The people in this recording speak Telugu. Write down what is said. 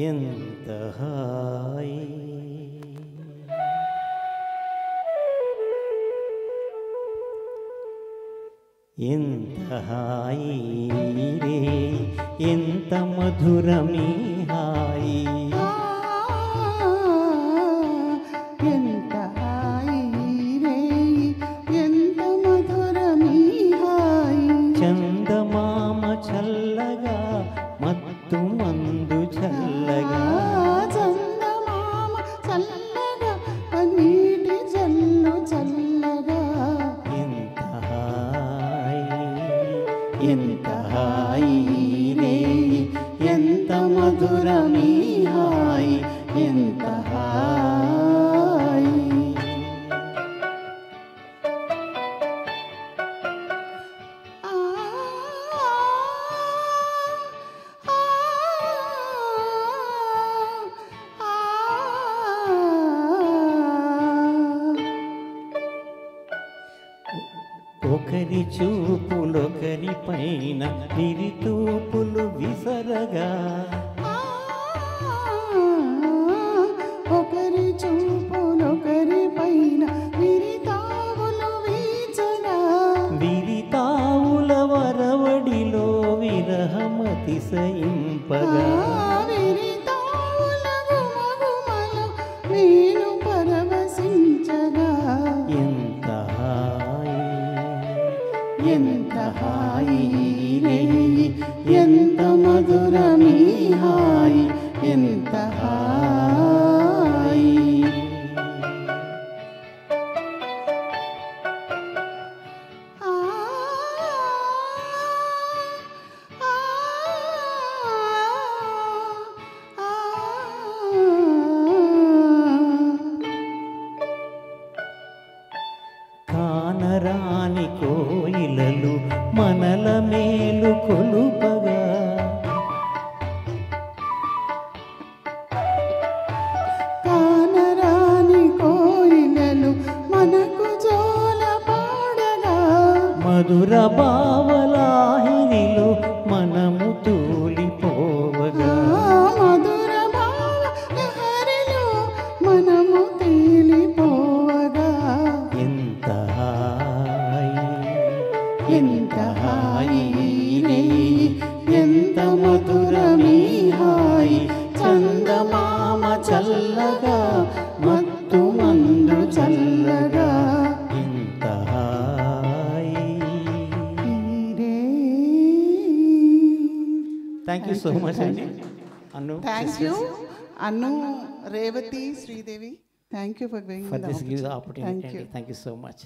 ఎంత హాయి ఎంత హాయి రే ఎంత మధురమీ హాయి ఎంత హాయి రే ఎంత మధురమీ హాయి చందమామ చల్లగా మత్తు మందు చల్లగా చందమామ చల్లగా పన్నీటి జల్లు చల్లగా ఎంత హాయి రే ఎంత మధురమీ హాయి ఎంత హాయి ఒకరి చూపులొకరి పైన విరితూపులు విసరగా ఒకరి చూపులొకరి పైన విరితావులు వీచగా విరితావుల వరవడిలో విరహమతిశయింపగా విరితావుల గుమగుమలో నేను పరవశించగా ఎంత హాయి రే ఎంత మధురమీ హాయి ఎంత హాయి కానరాని కోయిలలు మనల మేలు కొలుపగా కానరాని కోయిలలు మనకు జోల పాడగా మధుర భావలాహిరిలో మనము తూలిపోవగా మధుర భావ లహరిలో మనము తేలిపోవగా ఎంత హాయి రే ఎంత మధురమీ హాయి చందమామ చల్లగా మత్తు మందు చల్లగా ఎంత హాయి థ్యాంక్ యూ సో మచ్ అండి Annu thank you Annu Revathi Sridevi thank you for for this opportunity. Thank you so much.